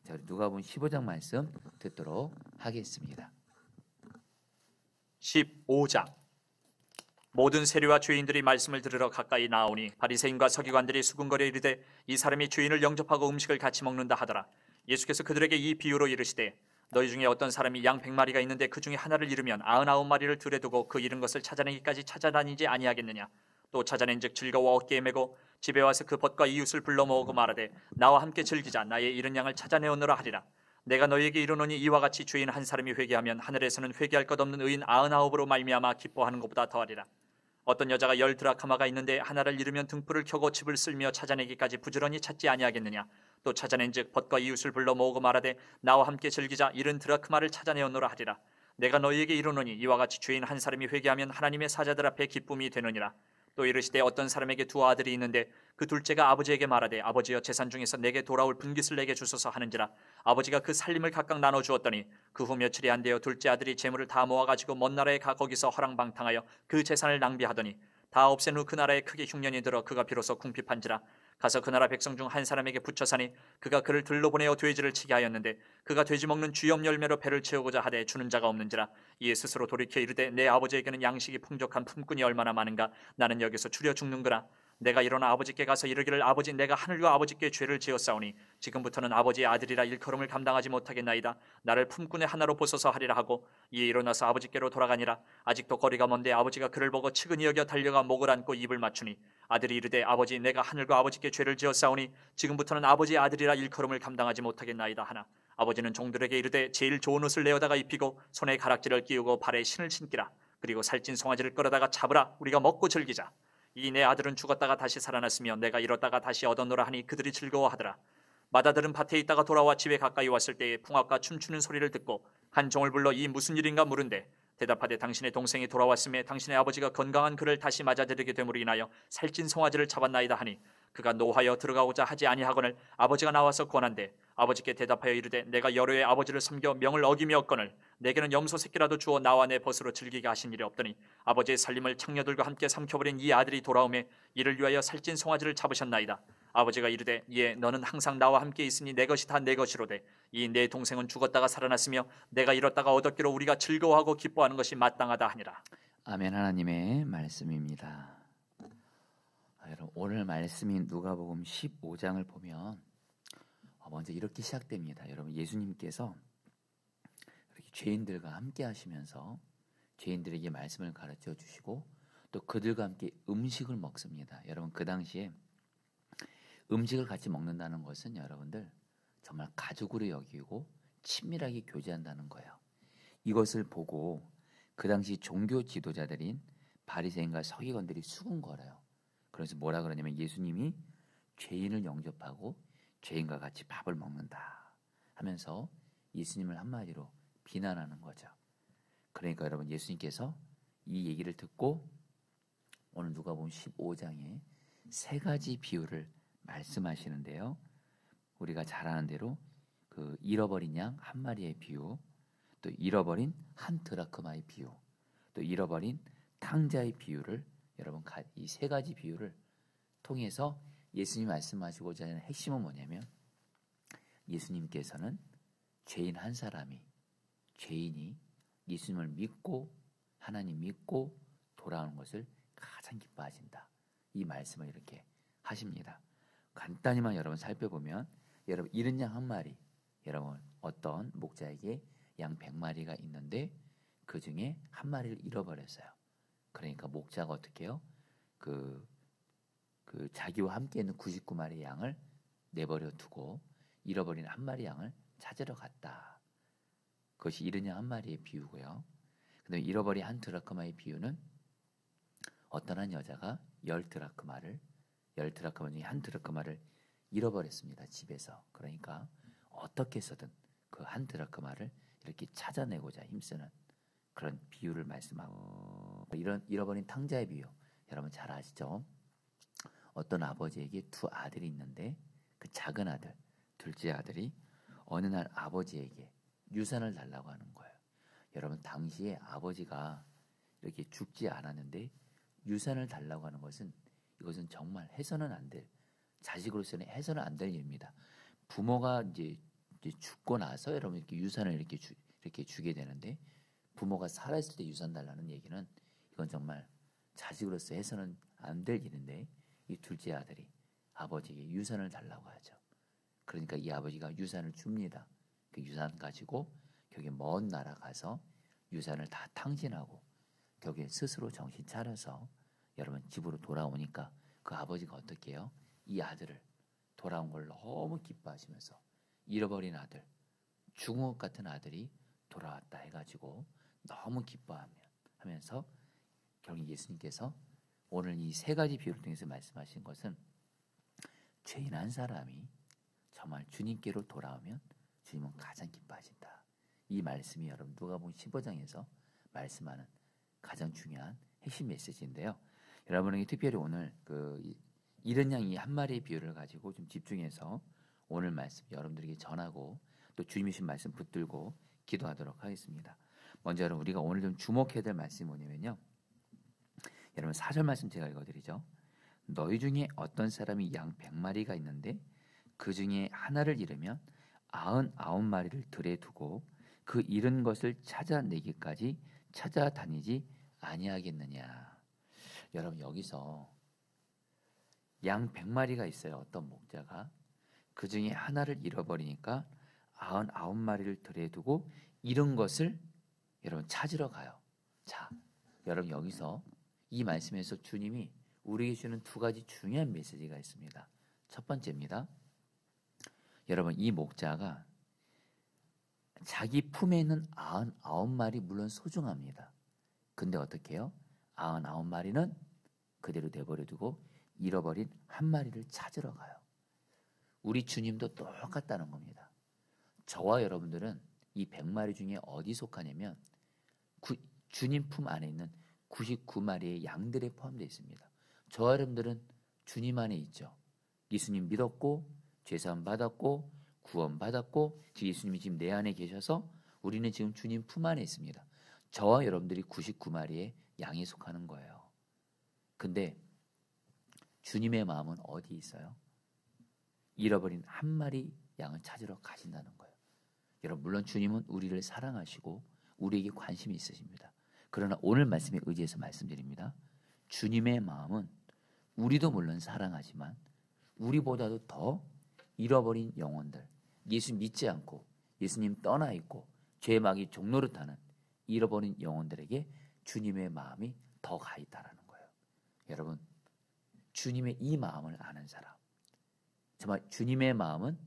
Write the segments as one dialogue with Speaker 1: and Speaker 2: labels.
Speaker 1: 자, 우리 누가복음 15장 말씀 듣도록 하겠습니다.
Speaker 2: 15장. 모든 세리와 죄인들이 말씀을 들으러 가까이 나오니 바리새인과 서기관들이 수군거려 이르되 이 사람이 죄인을 영접하고 음식을 같이 먹는다 하더라. 예수께서 그들에게 이 비유로 이르시되 너희 중에 어떤 사람이 양 100마리가 있는데 그 중에 하나를 잃으면 99마리를 들에 두고 그 잃은 것을 찾아내기까지 찾아다니지 아니하겠느냐. 또 찾아낸즉 즐거워 어깨에 메고 집에 와서 그 벗과 이웃을 불러 모으고 말하되 나와 함께 즐기자. 나의 잃은 양을 찾아내오노라 하리라. 내가 너희에게 이르노니 이와 같이 죄인 한 사람이 회개하면 하늘에서는 회개할 것 없는 의인 99으로 말미암아 기뻐하는 것보다 더하리라. 어떤 여자가 10 드라크마가 있는데 하나를 잃으면 등불을 켜고 집을 쓸며 찾아내기까지 부지런히 찾지 아니하겠느냐. 또 찾아낸즉 벗과 이웃을 불러 모으고 말하되 나와 함께 즐기자. 잃은 드라크마를 찾아내었노라 하리라. 내가 너희에게 이르노니 이와 같이 죄인 한 사람이 회개하면 하나님의 사자들 앞에 기쁨이 되느니라. 또 이르시되 어떤 사람에게 2 아들이 있는데 그 둘째가 아버지에게 말하되 아버지여 재산 중에서 내게 돌아올 분깃을 내게 주소서 하는지라. 아버지가 그 살림을 각각 나눠 주었더니 그 후 며칠이 안 되어 둘째 아들이 재물을 다 모아가지고 먼 나라에 가 거기서 허랑방탕하여 그 재산을 낭비하더니 다 없앤 후 그 나라에 크게 흉년이 들어 그가 비로소 궁핍한지라. 가서 그 나라 백성 중 한 사람에게 붙여 사니 그가 그를 들로 보내어 돼지를 치게 하였는데 그가 돼지 먹는 주염 열매로 배를 채우고자 하되 주는 자가 없는지라. 이에 스스로 돌이켜 이르되 내 아버지에게는 양식이 풍족한 품꾼이 얼마나 많은가. 나는 여기서 추려 죽는구나. 내가 일어나 아버지께 가서 이르기를 아버지 내가 하늘과 아버지께 죄를 지었사오니 지금부터는 아버지의 아들이라 일컬음을 감당하지 못하겠나이다. 나를 품꾼의 하나로 보소서 하리라 하고 이에 일어나서 아버지께로 돌아가니라. 아직도 거리가 먼데 아버지가 그를 보고 측은히 여겨 달려가 목을 안고 입을 맞추니 아들이 이르되 아버지 내가 하늘과 아버지께 죄를 지었사오니 지금부터는 아버지의 아들이라 일컬음을 감당하지 못하겠나이다 하나 아버지는 종들에게 이르되 제일 좋은 옷을 내어다가 입히고 손에 가락지를 끼우고 발에 신을 신기라. 그리고 살찐 송아지를 끌어다가 잡으라. 우리가 먹고 즐기자. 이 내 아들은 죽었다가 다시 살아났으며 내가 잃었다가 다시 얻었노라 하니 그들이 즐거워하더라. 마다들은 밭에 있다가 돌아와 집에 가까이 왔을 때에 풍악과 춤추는 소리를 듣고 한 종을 불러 이 무슨 일인가 물은데 대답하되 당신의 동생이 돌아왔음에 당신의 아버지가 건강한 그를 다시 맞아들이게 됨으로 인하여 살찐 송아지를 잡았나이다 하니 그가 노하여 들어가고자 하지 아니하거늘 아버지가 나와서 권한대 아버지께 대답하여 이르되 내가 여러 해 아버지를 섬겨 명을 어기며었거늘 내게는 염소 새끼라도 주어 나와 내 벗으로 즐기게 하신 일이 없더니 아버지의 살림을 창녀들과 함께 삼켜버린 이 아들이 돌아오매 이를 위하여 살찐 송아지를 잡으셨나이다. 아버지가 이르되 예 너는 항상 나와 함께 있으니 내 것이 다 내 것이로되 이 내 동생은 죽었다가 살아났으며 내가 잃었다가 얻었기로 우리가 즐거워하고 기뻐하는 것이 마땅하다 하니라.
Speaker 1: 아멘. 하나님의 말씀입니다. 여러분 오늘 말씀인 누가복음 15장을 보면 먼저 이렇게 시작됩니다. 여러분 예수님께서 이렇게 죄인들과 함께 하시면서 죄인들에게 말씀을 가르쳐 주시고 또 그들과 함께 음식을 먹습니다. 여러분 그 당시에 음식을 같이 먹는다는 것은 여러분들 정말 가족으로 여기고 친밀하게 교제한다는 거예요. 이것을 보고 그 당시 종교 지도자들인 바리새인과 서기관들이 수군거려요. 그래서 뭐라 그러냐면 예수님이 죄인을 영접하고 죄인과 같이 밥을 먹는다 하면서 예수님을 한마디로 비난하는 거죠. 그러니까 여러분 예수님께서 이 얘기를 듣고 오늘 누가복음 15장에 3가지 비유를 말씀하시는데요. 우리가 잘 아는 대로 그 잃어버린 양 1마리의 비유, 또 잃어버린 1 드라크마의 비유, 또 잃어버린 탕자의 비유를 여러분 이 3가지 비유를 통해서 예수님이 말씀하시고자 하는 핵심은 뭐냐면 예수님께서는 죄인 한 사람이 죄인이 예수님을 믿고 하나님 믿고 돌아오는 것을 가장 기뻐하신다. 이 말씀을 이렇게 하십니다. 간단히만 여러분 살펴보면 여러분 잃은 양 1마리 여러분 어떤 목자에게 양 100마리가 있는데 그 중에 1마리를 잃어버렸어요. 그러니까 목자가 어떻게 해요? 그 자기와 함께 있는 99마리 양을 내버려 두고 잃어버린 1마리 양을 찾으러 갔다. 그것이 잃은 양 1마리의 비유고요. 그다음에 잃어버린 1 드라크마의 비유는 어떤 한 여자가 10 드라크마 중에 1 드라크마를 잃어버렸습니다. 집에서. 그러니까 어떻게 해서든 그 1 드라크마를 이렇게 찾아내고자 힘쓰는 그런 비유를 말씀하고 이런 잃어버린 탕자의 비유 여러분 잘 아시죠? 어떤 아버지에게 2 아들이 있는데 그 작은 아들, 둘째 아들이 어느 날 아버지에게 유산을 달라고 하는 거예요. 여러분 당시에 아버지가 이렇게 죽지 않았는데 유산을 달라고 하는 것은 이것은 정말 해서는 안 될 자식으로서는 해서는 안 될 일입니다. 부모가 이제 이제 죽고 나서 여러분 이렇게 유산을 이렇게 주게 되는데, 부모가 살아있을 때 유산 달라는 얘기는 이건 정말 자식으로서 해서는 안 될 일인데, 이 둘째 아들이 아버지에게 유산을 달라고 하죠. 그러니까 이 아버지가 유산을 줍니다. 그 유산 가지고 거기 먼 나라 가서 유산을 다 탕진하고 거기에 스스로 정신 차려서 여러분 집으로 돌아오니까 그 아버지가 어떻게 해요? 이 아들을 돌아온 걸 너무 기뻐하시면서 잃어버린 아들, 죽은 것 같은 아들이 돌아왔다 해가지고 너무 기뻐하면서 결국 예수님께서 오늘 이 세 가지 비유를 통해서 말씀하신 것은 죄인 한 사람이 정말 주님께로 돌아오면 주님은 가장 기뻐하신다. 이 말씀이 여러분 누가복음 15장에서 말씀하는 가장 중요한 핵심 메시지인데요. 여러분에게 특별히 오늘 이른 양 이 한 마리의 비유를 가지고 좀 집중해서 오늘 말씀 여러분들에게 전하고 또 주님이 주신 말씀 붙들고 기도하도록 하겠습니다. 먼저 여러분 우리가 오늘 좀 주목해야 될 말씀이 뭐냐면요. 여러분 4절 말씀 제가 읽어드리죠. 너희 중에 어떤 사람이 양 100마리가 있는데 그 중에 하나를 잃으면 99마리를 들에 두고 그 잃은 것을 찾아내기까지 찾아다니지 아니하겠느냐. 여러분 여기서 양 100마리가 있어요. 어떤 목자가 그 중에 하나를 잃어버리니까 99마리를 들에 두고 잃은 것을 여러분 찾으러 가요. 자, 여러분 여기서 이 말씀에서 주님이 우리에게 주는 두 가지 중요한 메시지가 있습니다. 첫 번째입니다. 여러분 이 목자가 자기 품에 있는 99마리 물론 소중합니다. 근데 어떻게 해요? 99마리는 그대로 내버려 두고 잃어버린 한 마리를 찾으러 가요. 우리 주님도 똑같다는 겁니다. 저와 여러분들은 이 100마리 중에 어디 속하냐면 주님 품 안에 있는 99마리의 양들에 포함되어 있습니다. 저와 여러분들은 주님 안에 있죠. 예수님 믿었고 죄사함 받았고 구원 받았고 예수님이 지금 내 안에 계셔서 우리는 지금 주님 품 안에 있습니다. 저와 여러분들이 99마리의 양에 속하는 거예요. 근데 주님의 마음은 어디 있어요? 잃어버린 한 마리 양을 찾으러 가신다는 거예요. 여러분 물론 주님은 우리를 사랑하시고 우리에게 관심이 있으십니다. 그러나 오늘 말씀에 의지해서 말씀드립니다. 주님의 마음은 우리도 물론 사랑하지만 우리보다도 더 잃어버린 영혼들, 예수 믿지 않고 예수님 떠나 있고 죄막이 종노릇하는 잃어버린 영혼들에게 주님의 마음이 더 가 있다라는 거예요. 여러분 주님의 이 마음을 아는 사람, 정말 주님의 마음은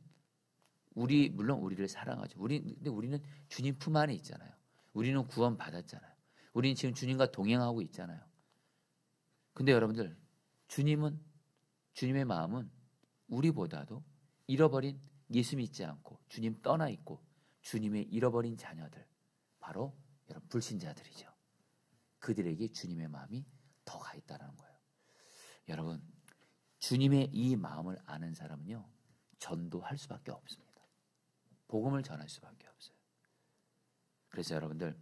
Speaker 1: 물론 우리를 사랑하죠. 근데 우리는 주님 품 안에 있잖아요. 우리는 구원 받았잖아요. 우리는 지금 주님과 동행하고 있잖아요. 근데 여러분들 주님의 마음은 우리보다도 잃어버린 예수 믿지 않고 주님 떠나 있고 주님의 잃어버린 자녀들, 바로 여러분 불신자들이죠. 그들에게 주님의 마음이 더 가 있다는 거예요. 여러분 주님의 이 마음을 아는 사람은요 전도할 수밖에 없습니다. 복음을 전할 수밖에 없어요. 그래서 여러분들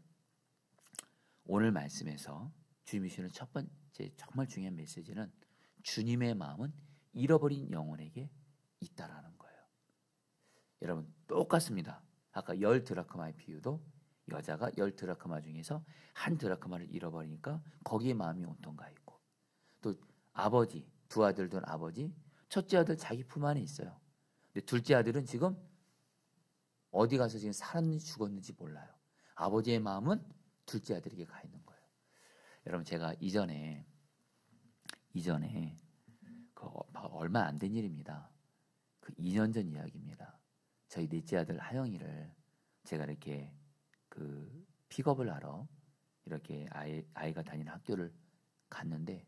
Speaker 1: 오늘 말씀에서 주님이 주시는 첫 번째 정말 중요한 메시지는 주님의 마음은 잃어버린 영혼에게 있다라는 거예요. 여러분 똑같습니다. 아까 10드라크마의 비유도 여자가 10드라크마 중에서 한 드라크마를 잃어버리니까 거기에 마음이 온통 가 있고, 또 아버지, 두 아들 둔 아버지, 첫째 아들 자기 품 안에 있어요. 근데 둘째 아들은 지금 어디 가서 지금 살았는지 죽었는지 몰라요. 아버지의 마음은 둘째 아들에게 가 있는 거예요. 여러분 제가 이전에 얼마 안 된 일입니다. 2년 전 이야기입니다. 저희 넷째 아들 하영이를 제가 이렇게 픽업을 하러 이렇게 아이가 다니는 학교를 갔는데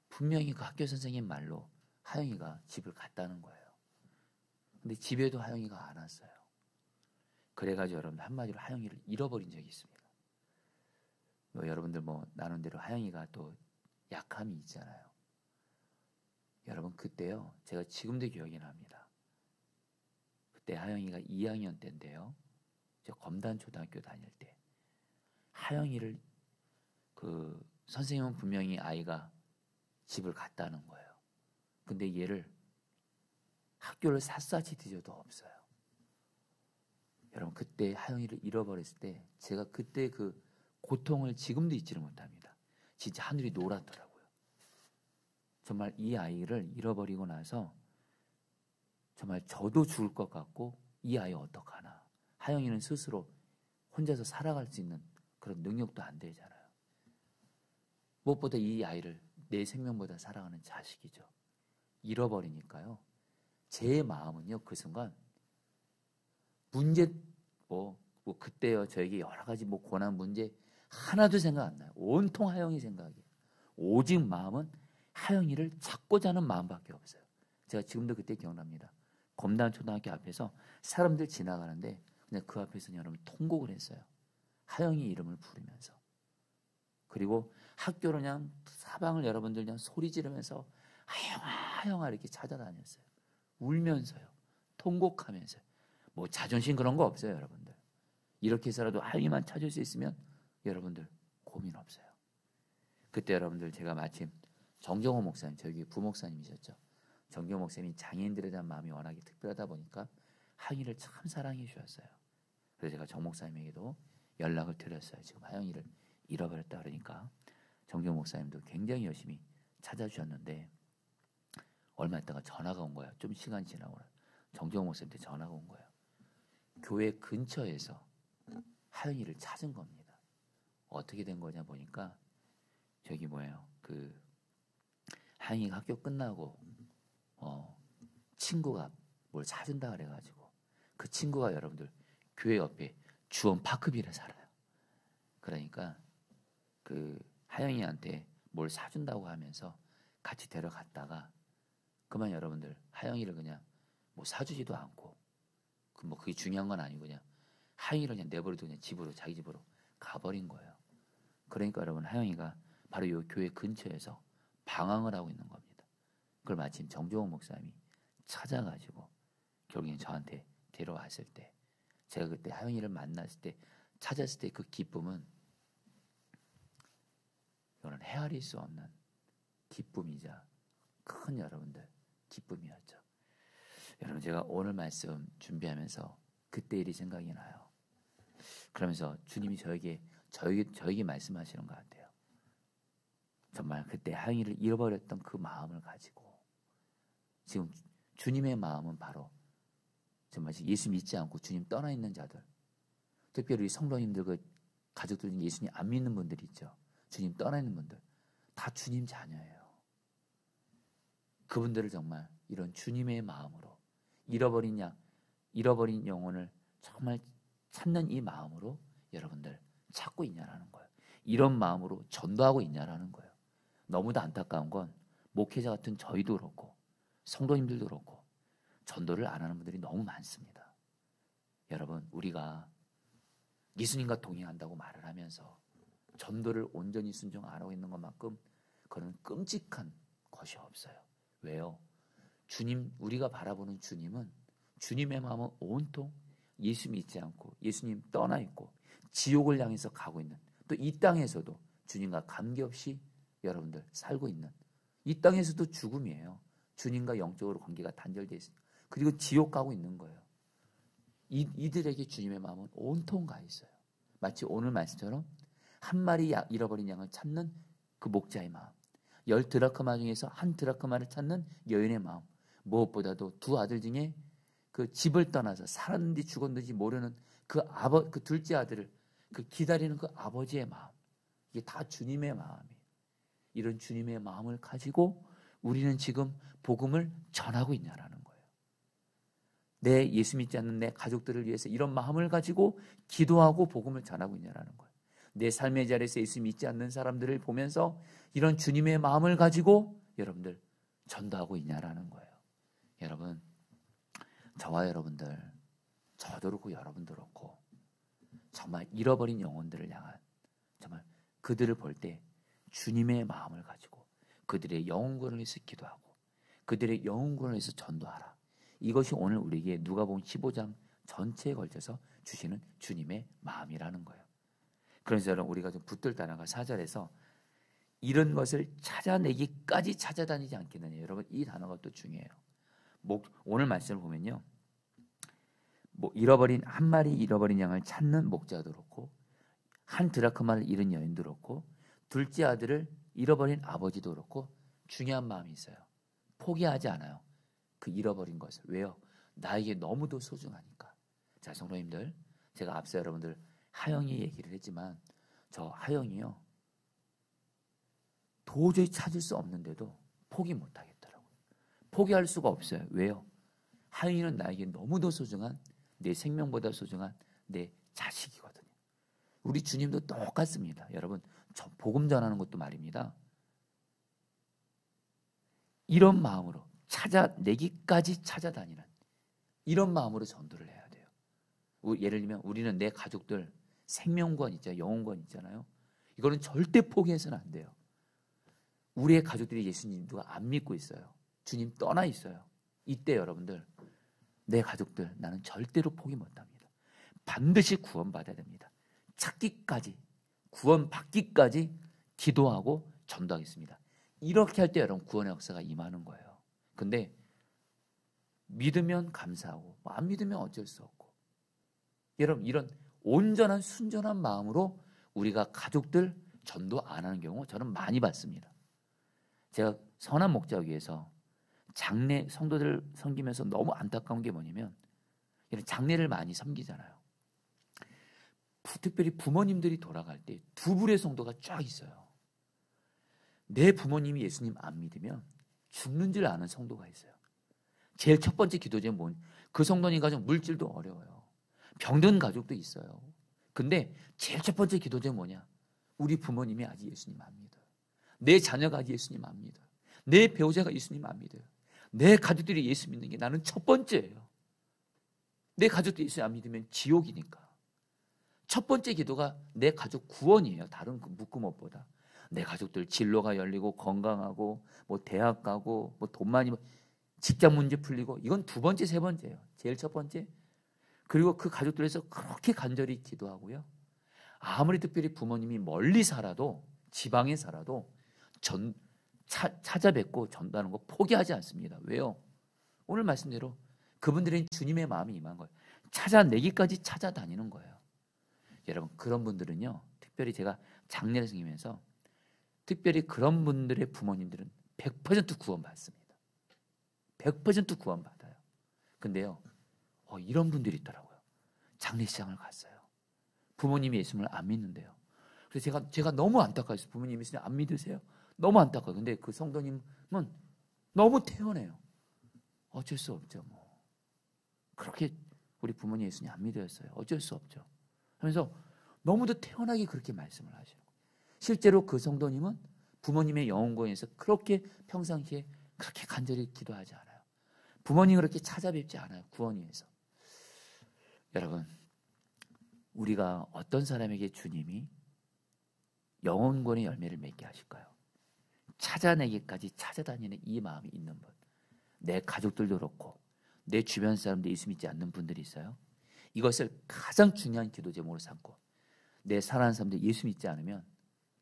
Speaker 1: 분명히 그 학교 선생님 말로 하영이가 집을 갔다는 거예요. 근데 집에도 하영이가 안 왔어요. 그래가지고 여러분 한마디로 하영이를 잃어버린 적이 있습니다. 여러분들 나눈 대로 하영이가 또 약함이 있잖아요. 여러분 그때요 제가 지금도 기억이 납니다. 그때 하영이가 2학년 때인데요. 저 검단 초등학교 다닐 때 하영이를 선생님은 분명히 아이가 집을 갔다는 거예요. 근데 얘를 학교를 샅샅이 뒤져도 없어요. 그때 하영이를 잃어버렸을 때 제가 그때 그 고통을 지금도 잊지를 못합니다. 진짜 하늘이 노랗더라고요. 정말 이 아이를 잃어버리고 나서 정말 저도 죽을 것 같고 이 아이 어떡하나. 하영이는 스스로 혼자서 살아갈 수 있는 그런 능력도 안 되잖아요. 무엇보다 이 아이를 내 생명보다 사랑하는 자식이죠. 잃어버리니까요. 제 마음은요, 그 순간 문제 그때요 저에게 여러 가지 고난 문제 하나도 생각 안 나요. 온통 하영이 생각이에요. 오직 마음은 하영이를 찾고자 하는 마음밖에 없어요. 제가 지금도 그때 기억납니다. 검단 초등학교 앞에서 사람들 지나가는데 그냥 그 앞에서 여러분 통곡을 했어요. 하영이 이름을 부르면서. 그리고 학교로 그냥 사방을 여러분들 그냥 소리 지르면서 하영아 하영아 이렇게 찾아다녔어요. 울면서요. 통곡하면서요. 자존심 그런 거 없어요, 여러분들. 이렇게 해서라도 하영이만 찾을 수 있으면 여러분들 고민 없어요. 그때 여러분들 제가 마침 정경호 목사님, 저기 부목사님이셨죠. 정경호 목사님이 장애인들에 대한 마음이 워낙에 특별하다 보니까 하영이를 참 사랑해 주셨어요. 그래서 제가 정 목사님에게도 연락을 드렸어요. 지금 하영이를 잃어버렸다 그러니까 정경호 목사님도 굉장히 열심히 찾아주셨는데 얼마 있다가 전화가 온 거예요. 좀 시간 지나고 정경호 목사님한테 전화가 온 거예요. 교회 근처에서 하영이를 찾은 겁니다. 어떻게 된 거냐 보니까 저기 하영이가 학교 끝나고 친구가 뭘 사준다 그래가지고 그 친구가 여러분들 교회 옆에 주원 파크빌에 살아요. 그러니까 그 하영이한테 뭘 사준다고 하면서 같이 데려갔다가 그만 여러분들 하영이를 그냥 사주지도 않고 그게 중요한 건 아니고 그냥 하영이를 그냥 내버려두고 그냥 집으로 자기 집으로 가버린 거예요. 그러니까 여러분 하영이가 바로 이 교회 근처에서 방황을 하고 있는 겁니다. 그걸 마침 정종호 목사님이 찾아가지고 결국엔 저한테 데려왔을 때 제가 그때 하영이를 만났을 때 찾았을 때 그 기쁨은 이거는 헤아릴 수 없는 기쁨이자 큰 여러분들 기쁨이었죠. 여러분 제가 오늘 말씀 준비하면서 그때 일이 생각이 나요. 그러면서 주님이 저에게 말씀하시는 것 같아요. 정말 그때 하영이를 잃어버렸던 그 마음을 가지고 지금 주님의 마음은 바로 정말 예수 믿지 않고 주님 떠나 있는 자들, 특별히 우리 성도님들 그 가족들 중에 예수님 안 믿는 분들이 있죠. 주님 떠나 있는 분들 다 주님 자녀예요. 그분들을 정말 이런 주님의 마음으로 잃어버린 영혼을 정말 찾는 이 마음으로 여러분들 찾고 있냐라는 거예요. 이런 마음으로 전도하고 있냐라는 거예요. 너무도 안타까운 건 목회자 같은 저희도 그렇고 성도님들도 그렇고 전도를 안 하는 분들이 너무 많습니다. 여러분 우리가 예수님과 동행한다고 말을 하면서 전도를 온전히 순종 안 하고 있는 것만큼 그런 끔찍한 것이 없어요. 왜요? 우리가 바라보는 주님은 주님의 마음은 온통 예수 믿지 않고 예수님 떠나 있고 지옥을 향해서 가고 있는 또 이 땅에서도 주님과 관계없이 여러분들 살고 있는 이 땅에서도 죽음이에요. 주님과 영적으로 관계가 단절되어 있습니다. 그리고 지옥 가고 있는 거예요. 이들에게 주님의 마음은 온통 가 있어요. 마치 오늘 말씀처럼 한 마리 잃어버린 양을 찾는 그 목자의 마음, 10 드라크마 중에서 1 드라크마를 찾는 여인의 마음, 무엇보다도 두 아들 중에 그 집을 떠나서 살았는지 죽었는지 모르는 그 둘째 아들을 기다리는 그 아버지의 마음, 이게 다 주님의 마음이에요. 이런 주님의 마음을 가지고 우리는 지금 복음을 전하고 있냐라는 거예요. 내 예수 믿지 않는 내 가족들을 위해서 이런 마음을 가지고 기도하고 복음을 전하고 있냐라는 거예요. 내 삶의 자리에서 예수 믿지 않는 사람들을 보면서 이런 주님의 마음을 가지고 여러분들 전도하고 있냐라는 거예요. 여러분, 저와 여러분들, 저도 그렇고 여러분도 그렇고 정말 잃어버린 영혼들을 향한 정말 그들을 볼 때 주님의 마음을 가지고 그들의 영혼구원을 위해서 기도하고 그들의 영혼구원을 위해서 전도하라. 이것이 오늘 우리에게 누가복음 15장 전체에 걸쳐서 주시는 주님의 마음이라는 거예요. 그래서 여러분 우리가 좀 붙들 단어가 4절에서 이런 것을 찾아내기까지 찾아다니지 않겠느냐. 여러분 이 단어가 또 중요해요. 오늘 말씀을 보면요. 뭐 한 마리 잃어버린 양을 찾는 목자도 그렇고, 한 드라크마를 잃은 여인도 그렇고, 둘째 아들을 잃어버린 아버지도 그렇고 중요한 마음이 있어요. 포기하지 않아요. 그 잃어버린 것을. 왜요? 나에게 너무도 소중하니까. 자, 성도님들, 제가 앞서 여러분들 하영이 얘기를 했지만 저 하영이요, 도저히 찾을 수 없는데도 포기 못하겠더라고요. 포기할 수가 없어요. 왜요? 하영이는 나에게 너무도 소중한, 내 생명보다 소중한 내 자식이거든요. 우리 주님도 똑같습니다. 여러분, 저 복음 전하는 것도 말입니다. 이런 마음으로 찾아내기까지 찾아다니는 이런 마음으로 전도를 해야 돼요. 예를 들면 우리는 내 가족들 생명권 있잖아요. 영혼권 있잖아요. 이거는 절대 포기해서는 안 돼요. 우리의 가족들이 예수님 누가 안 믿고 있어요. 주님 떠나 있어요. 이때 여러분들, 내 가족들 나는 절대로 포기 못합니다. 반드시 구원받아야 됩니다. 찾기까지, 구원받기까지 기도하고 전도하겠습니다. 이렇게 할 때 여러분 구원의 역사가 임하는 거예요. 근데 믿으면 감사하고 안 믿으면 어쩔 수 없고, 여러분 이런 온전한 순전한 마음으로 우리가 가족들 전도 안 하는 경우 저는 많이 봤습니다. 제가 선한 목자 위에서 장례 성도들 섬기면서 너무 안타까운 게 뭐냐면, 이런 장례를 많이 섬기잖아요. 특별히 부모님들이 돌아갈 때 두 부류의 성도가 쫙 있어요. 내 부모님이 예수님 안 믿으면 죽는 줄 아는 성도가 있어요. 제일 첫 번째 기도 제목은 그 성도님 가정 물질도 어려워요. 병든 가족도 있어요. 근데 제일 첫 번째 기도 제목은 뭐냐? 우리 부모님이 아직 예수님 안 믿어요. 내 자녀가 아직 예수님 안 믿어요. 내 배우자가 예수님 안 믿어요. 내 가족들이 예수 믿는 게 나는 첫 번째예요. 내 가족들이 예수 안 믿으면 지옥이니까. 첫 번째 기도가 내 가족 구원이에요. 다른 묶음 것보다. 내 가족들 진로가 열리고 건강하고 뭐 대학 가고 뭐 돈 많이 직장 문제 풀리고, 이건 두 번째 세 번째예요. 제일 첫 번째. 그리고 그 가족들에서 그렇게 간절히 기도하고요. 아무리 특별히 부모님이 멀리 살아도, 지방에 살아도 찾아뵙고 전도하는 거 포기하지 않습니다. 왜요? 오늘 말씀대로 그분들은 주님의 마음이 임한 거예요. 찾아내기까지 찾아다니는 거예요. 여러분, 그런 분들은요, 특별히 제가 장례를 섬기면서 특별히 그런 분들의 부모님들은 100% 구원받습니다. 100% 구원받아요. 근데요, 이런 분들이 있더라고요. 장례식장을 갔어요. 부모님이 예수님을 안 믿는데요. 그래서 제가 너무 안타까웠어요. 부모님이 예수님 안 믿으세요? 너무 안타까워요. 근데 그 성도님은 너무 태연해요. 어쩔 수 없죠. 뭐 그렇게 우리 부모님 예수님 안 믿으셨어요. 어쩔 수 없죠. 하면서 너무도 태연하게 그렇게 말씀을 하시고, 실제로 그 성도님은 부모님의 영혼구원에서 그렇게 평상시에 그렇게 간절히 기도하지 않아요. 부모님을 그렇게 찾아뵙지 않아요. 구원 위해서. 여러분, 우리가 어떤 사람에게 주님이 영혼구원의 열매를 맺게 하실까요? 찾아내기까지 찾아다니는 이 마음이 있는 분. 내 가족들도 그렇고 내 주변 사람들 예수 믿지 않는 분들이 있어요. 이것을 가장 중요한 기도 제목으로 삼고, 내 사랑하는 사람들 예수 믿지 않으면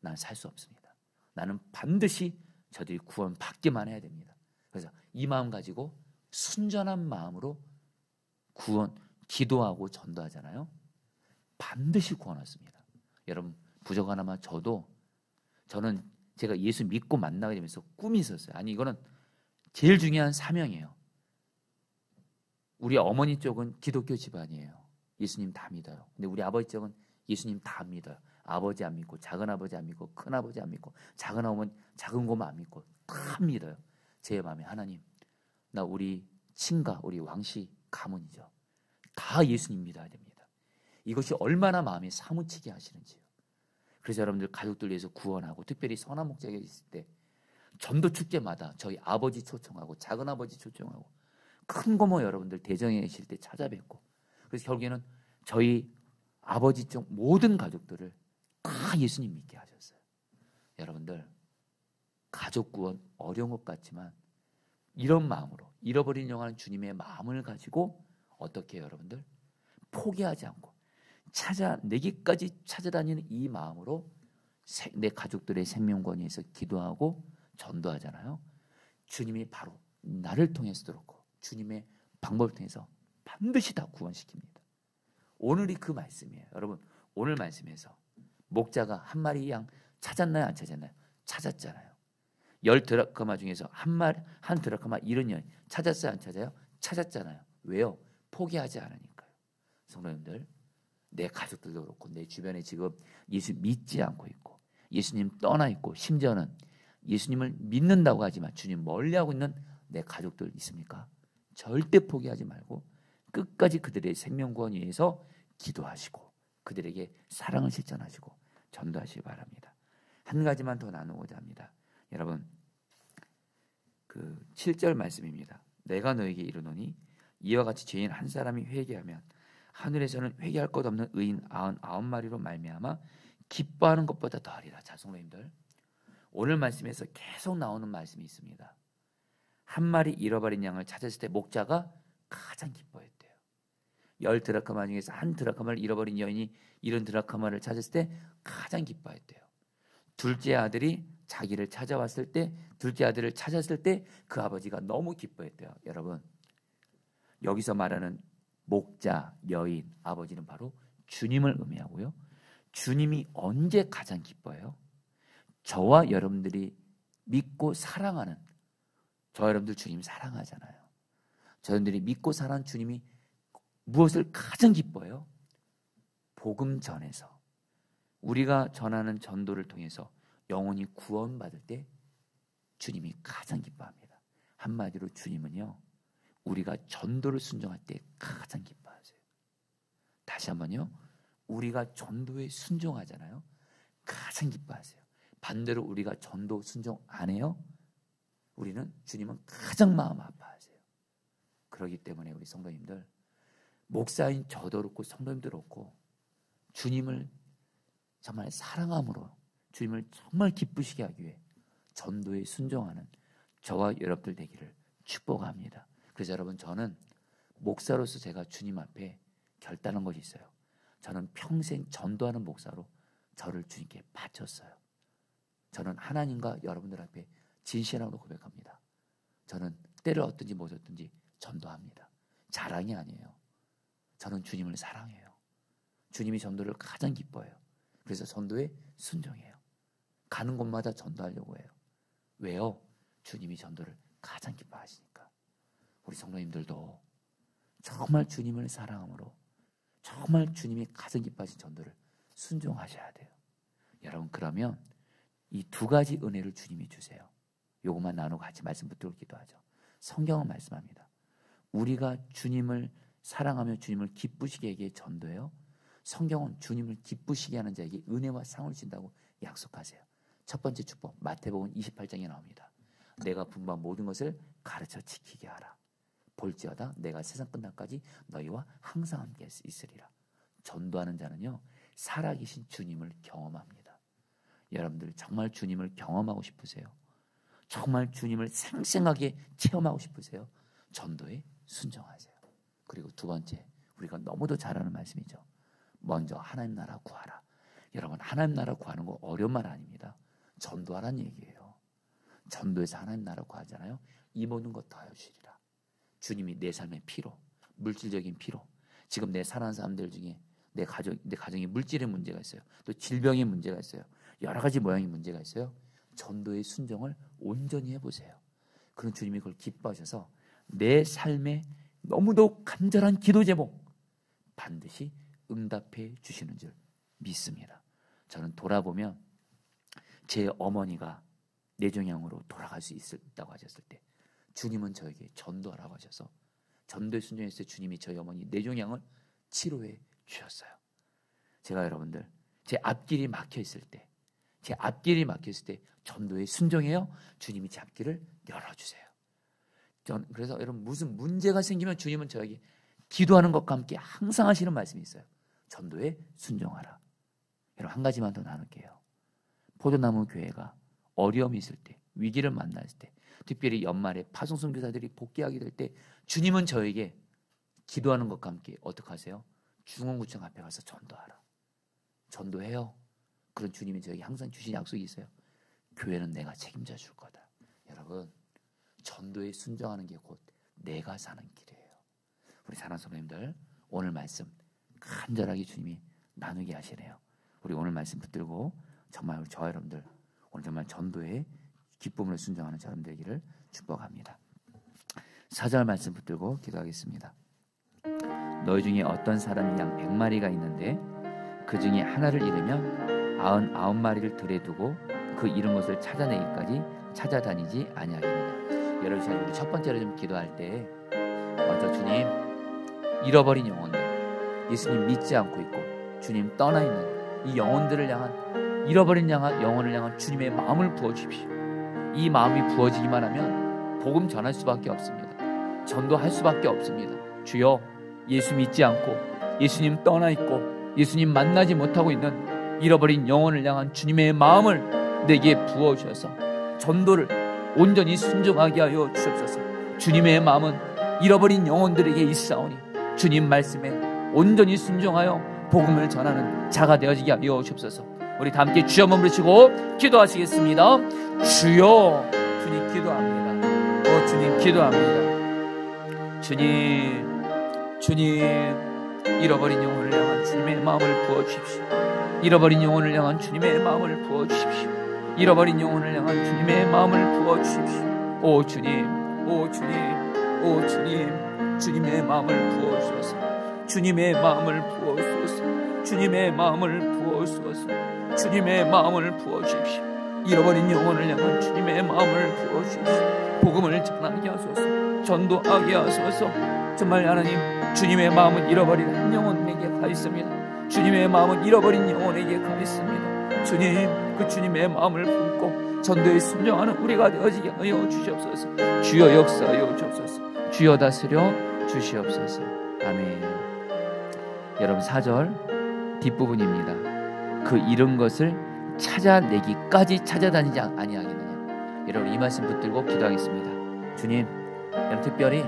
Speaker 1: 난 살 수 없습니다. 나는 반드시 저들이 구원 받기만 해야 됩니다. 그래서 이 마음 가지고 순전한 마음으로 기도하고 전도하잖아요. 반드시 구원 얻습니다. 여러분, 부족 하나만 저는 제가 예수 믿고 만나게 되면서 꿈이 있었어요. 아니, 이거는 제일 중요한 사명이에요. 우리 어머니 쪽은 기독교 집안이에요. 예수님 다 믿어요. 근데 우리 아버지 쪽은 예수님 다 믿어요. 아버지 안 믿고, 작은 아버지 안 믿고, 큰 아버지 안 믿고, 작은 어머니, 작은 고모 안 믿고 다 믿어요. 제 마음에 하나님, 나 우리 친가, 우리 왕씨 가문이죠. 다 예수님 믿어야 됩니다. 이것이 얼마나 마음이 사무치게 하시는지요. 그래서 여러분들 가족들 위해서 구원하고, 특별히 선한 목자가 있을 때 전도 축제마다 저희 아버지 초청하고, 작은 아버지 초청하고, 큰 고모 여러분들 대정에 계실 때 찾아뵙고, 그래서 결국에는 저희 아버지 쪽 모든 가족들을 다 예수님 믿게 하셨어요. 여러분들, 가족 구원 어려운 것 같지만 이런 마음으로, 잃어버린 영혼은 주님의 마음을 가지고 어떻게 여러분들 포기하지 않고 찾아내기까지 찾아다니는 이 마음으로 내 가족들의 생명권에 위해서 기도하고 전도하잖아요. 주님이 바로 나를 통해서도 그렇고 주님의 방법을 통해서 반드시 다 구원시킵니다. 오늘이 그 말씀이에요. 여러분, 오늘 말씀에서 목자가 한 마리 양 찾았나요? 안 찾았나요? 찾았잖아요. 10드라크마 중에서 한 드라크마 잃은 양 찾았어요? 안 찾아요? 찾았잖아요. 왜요? 포기하지 않으니까요. 성도님들, 내 가족들도 그렇고 내 주변에 지금 예수 믿지 않고 있고 예수님 떠나 있고 심지어는 예수님을 믿는다고 하지만 주님 멀리하고 있는 내 가족들 있습니까? 절대 포기하지 말고 끝까지 그들의 생명구원 위해서 기도하시고 그들에게 사랑을 실천하시고 전도하시기 바랍니다. 한 가지만 더 나누고자 합니다. 여러분, 그 7절 말씀입니다. 내가 너에게 이르노니 이와 같이 죄인 한 사람이 회개하면 하늘에서는 회개할 것 없는 의인 99마리로 말미암아 기뻐하는 것보다 더하리라. 자, 성도님들, 오늘 말씀에서 계속 나오는 말씀이 있습니다. 한 마리 잃어버린 양을 찾았을 때 목자가 가장 기뻐했대요. 10드라크마 중에서 한 드라크마를 잃어버린 여인이 이런 드라크마를 찾았을 때 가장 기뻐했대요. 둘째 아들이 자기를 찾아왔을 때, 둘째 아들을 찾았을 때 그 아버지가 너무 기뻐했대요. 여러분, 여기서 말하는 목자, 여인, 아버지는 바로 주님을 의미하고요. 주님이 언제 가장 기뻐해요? 저와 여러분들이 믿고 사랑하는, 저와 여러분들 주님 사랑하잖아요. 저희들이 믿고 사랑하는 주님이 무엇을 가장 기뻐해요? 복음 전에서 우리가 전하는 전도를 통해서 영혼이 구원받을 때 주님이 가장 기뻐합니다. 한마디로 주님은요, 우리가 전도를 순종할 때 가장 기뻐하세요. 다시 한번요, 우리가 전도에 순종하잖아요, 가장 기뻐하세요. 반대로 우리가 전도 순종 안 해요, 우리는 주님은 가장 마음 아파하세요. 그렇기 때문에 우리 성도님들, 목사인 저도 그렇고 성도님들 그렇고 주님을 정말 사랑함으로 주님을 정말 기쁘시게 하기 위해 전도에 순종하는 저와 여러분들 되기를 축복합니다. 그래서 여러분, 저는 목사로서 제가 주님 앞에 결단한 것이 있어요. 저는 평생 전도하는 목사로 저를 주님께 바쳤어요. 저는 하나님과 여러분들 앞에 진실함으로 고백합니다. 저는 때를 얻든지 못 얻든지 전도합니다. 자랑이 아니에요. 저는 주님을 사랑해요. 주님이 전도를 가장 기뻐해요. 그래서 전도에 순종해요. 가는 곳마다 전도하려고 해요. 왜요? 주님이 전도를 가장 기뻐하시니까. 우리 성도님들도 정말 주님을 사랑함으로 정말 주님이 가장 기뻐하신 전도를 순종하셔야 돼요. 여러분, 그러면 이 두 가지 은혜를 주님이 주세요. 요것만 나누고 같이 말씀 붙들고 기도하죠. 성경은 말씀합니다. 우리가 주님을 사랑하며 주님을 기쁘시게 하기에 전도해요. 성경은 주님을 기쁘시게 하는 자에게 은혜와 상을 준다고 약속하세요. 첫 번째 축복, 마태복음 28장에 나옵니다. 내가 분부한 모든 것을 가르쳐 지키게 하라. 볼지어다 내가 세상 끝날까지 너희와 항상 함께 있으리라. 전도하는 자는요, 살아계신 주님을 경험합니다. 여러분들 정말 주님을 경험하고 싶으세요? 정말 주님을 생생하게 체험하고 싶으세요? 전도에 순종하세요. 그리고 두 번째, 우리가 너무도 잘 아는 말씀이죠. 먼저 하나님 나라 구하라. 여러분, 하나님 나라 구하는 거 어려운 말 아닙니다. 전도하라는 얘기예요. 전도에서 하나님 나라 구하잖아요. 이 모든 것 더하여 주시리라. 주님이 내 삶의 피로, 물질적인 피로, 지금 내 사랑하는 사람들 중에 내 가정에 물질의 문제가 있어요. 또 질병의 문제가 있어요. 여러 가지 모양의 문제가 있어요. 전도의 순종을 온전히 해보세요. 그런 주님이 그걸 기뻐하셔서 내 삶에 너무도 간절한 기도 제목 반드시 응답해 주시는 줄 믿습니다. 저는 돌아보면 제 어머니가 뇌종양으로 돌아갈 수 있다고 하셨을 때 주님은 저에게 전도하라고 하셔서 전도에 순종했을 때 주님이 저희 어머니 뇌종양을 치료해 주셨어요. 제가 여러분들 제 앞길이 막혀 있을 때, 제 앞길이 막혀 있을 때 전도에 순종해요. 주님이 제 앞길을 열어주세요. 그래서 여러분, 무슨 문제가 생기면 주님은 저에게 기도하는 것과 함께 항상 하시는 말씀이 있어요. 전도에 순종하라. 여러분, 한 가지만 더 나눌게요. 포도나무 교회가 어려움이 있을 때, 위기를 만났을 때, 특별히 연말에 파송 선교사들이 복귀하게 될 때 주님은 저에게 기도하는 것과 함께 어떻게 하세요? 중원구청 앞에 가서 전도하라. 전도해요. 그런 주님이 저에게 항상 주신 약속이 있어요. 교회는 내가 책임져 줄 거다. 여러분, 전도에 순종하는 게 곧 내가 사는 길이에요. 우리 사랑하는 성도님들, 오늘 말씀 간절하게 주님이 나누게 하시래요. 우리 오늘 말씀 붙들고 정말 우리 저와 여러분들 오늘 정말 전도의 기쁨으로 순종하는 저와 여러분들 되기를 축복합니다. 4절 말씀 붙들고 기도하겠습니다. 너희 중에 어떤 사람이 양 100마리가 있는데 그 중에 하나를 잃으면 99마리를 들에 두고 그 잃은 것을 찾아내기까지 찾아다니지 아니하겠느냐. 여러분, 시간 우리 첫 번째로 좀 기도할 때 먼저 주님, 잃어버린 영혼들, 예수님 믿지 않고 있고 주님 떠나 있는 이 영혼들을 향한, 잃어버린 영혼을 향한 주님의 마음을 부어주십시오. 이 마음이 부어지기만 하면 복음 전할 수밖에 없습니다. 전도할 수밖에 없습니다. 주여, 예수 믿지 않고 예수님 떠나 있고 예수님 만나지 못하고 있는 잃어버린 영혼을 향한 주님의 마음을 내게 부어주셔서 전도를 온전히 순종하게 하여 주옵소서. 주님의 마음은 잃어버린 영혼들에게 있사오니 주님 말씀에 온전히 순종하여 복음을 전하는 자가 되어지게 하여 주옵소서. 우리 다 함께 주여 한번 부르시고 기도하시겠습니다. 주여, 주님 기도합니다. 주님 기도합니다. 주님 잃어버린 영혼을 향한 주님의 마음을 부어주십시오. 잃어버린 영혼을 향한 주님의 마음을 부어주십시오. 잃어버린 영혼을 향한 주님의 마음을 부어주십시오. 오 주님, 오 주님, 오 주님, 주님의 마음을 부어주소서. 주님의 마음을 부어주소서. 주님의 마음을 부어주소서. 주님의 마음을 부어주십시오. 잃어버린 영혼을 향한 주님의 마음을 부어주십시오. 복음을 전하게 하소서. 전도하게 하소서. 정말 하나님, 주님의 마음은 잃어버린 한 영혼에게 가 있습니다. 주님의 마음은 잃어버린 영혼에게 가 있습니다. 주님, 그 주님의 마음을 품고 전도에 순종하는 우리가 되어지게 하여 주시옵소서. 주여 역사하여 주옵소서. 주여 다스려 주시옵소서. 아멘. 여러분, 4절 뒷부분입니다. 그 잃은 것을 찾아내기까지 찾아다니지 아니하겠느냐. 여러분, 이 말씀 붙들고 기도하겠습니다. 주님, 여러분, 특별히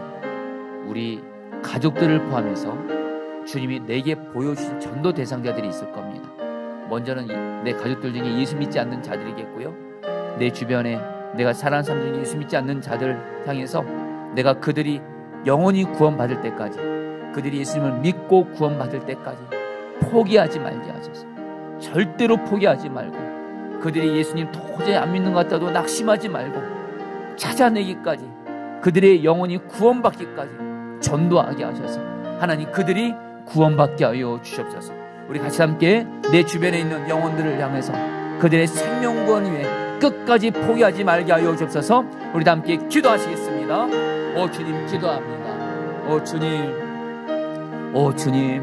Speaker 1: 우리 가족들을 포함해서 주님이 내게 보여주신 전도 대상자들이 있을 겁니다. 먼저는 내 가족들 중에 예수 믿지 않는 자들이겠고요, 내 주변에 내가 사랑하는 사람 중에 예수 믿지 않는 자들 향해서 내가 그들이 영원히 구원받을 때까지, 그들이 예수님을 믿고 구원받을 때까지 포기하지 말게 하소서. 절대로 포기하지 말고, 그들이 예수님 도저히 안 믿는 것 같아도 낙심하지 말고 찾아내기까지, 그들의 영혼이 구원받기까지 전도하게 하셔서 하나님 그들이 구원받게 하여 주시옵소서. 우리 같이 함께 내 주변에 있는 영혼들을 향해서 그들의 생명구원 위해 끝까지 포기하지 말게 하여 주옵소서. 우리 다 함께 기도하시겠습니다. 오 주님 기도합니다. 오 주님, 오 주님,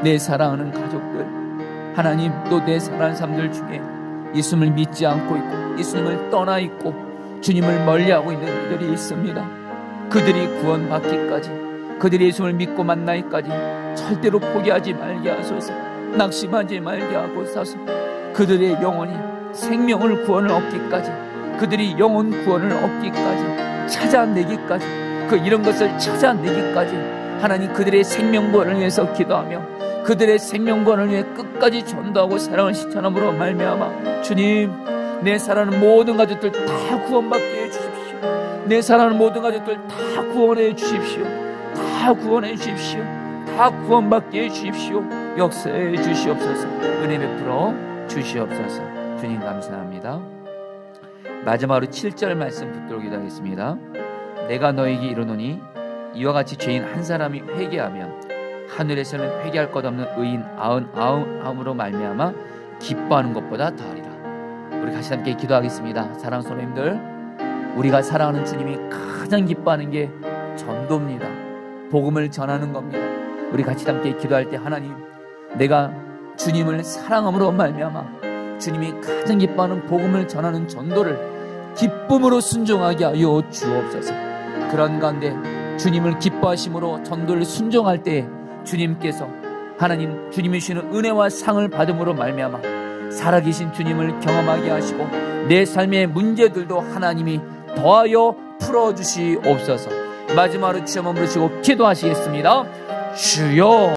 Speaker 1: 내 사랑하는 가족들, 하나님 또 내 사랑하는 사람들 중에 예수님을 믿지 않고 있고 예수님을 떠나 있고 주님을 멀리하고 있는 이들이 있습니다. 그들이 구원받기까지, 그들이 예수님을 믿고 만나기까지 절대로 포기하지 말게 하소서. 낙심하지 말게 하고 사소. 그들의 영혼이 생명을 구원을 얻기까지, 그들이 영혼 구원을 얻기까지, 찾아내기까지, 그 이런 것을 찾아내기까지 하나님 그들의 생명구원을 위해서 기도하며 그들의 생명구원을 위해 끝까지 전도하고 사랑을 실천함으로 말미암아 주님, 내 사랑하는 모든 가족들 다 구원받게 해주십시오. 내 사랑하는 모든 가족들 다 구원해 주십시오. 다 구원해 주십시오. 다 구원받게 해주십시오. 역사해 주시옵소서. 은혜 베풀어 주시옵소서. 주님 감사합니다. 마지막으로 7절 말씀 붙들어 기도하겠습니다. 내가 너에게 이르노니 이와 같이 죄인 한 사람이 회개하면 하늘에서는 회개할 것 없는 의인 99으로 말미암아 기뻐하는 것보다 더하리라. 우리 같이 함께 기도하겠습니다. 사랑하는 성도님들, 우리가 사랑하는 주님이 가장 기뻐하는 게 전도입니다. 복음을 전하는 겁니다. 우리 같이 함께 기도할 때 하나님, 내가 주님을 사랑함으로 말미암아 주님이 가장 기뻐하는 복음을 전하는 전도를 기쁨으로 순종하게 하여 주옵소서. 그런 가운데 주님을 기뻐하심으로 전도를 순종할 때 주님께서 하나님 주님이 주시는 은혜와 상을 받음으로 말미암아 살아계신 주님을 경험하게 하시고 내 삶의 문제들도 하나님이 더하여 풀어주시옵소서. 마지막으로 주여 한번 부르시고 기도하시겠습니다. 주여.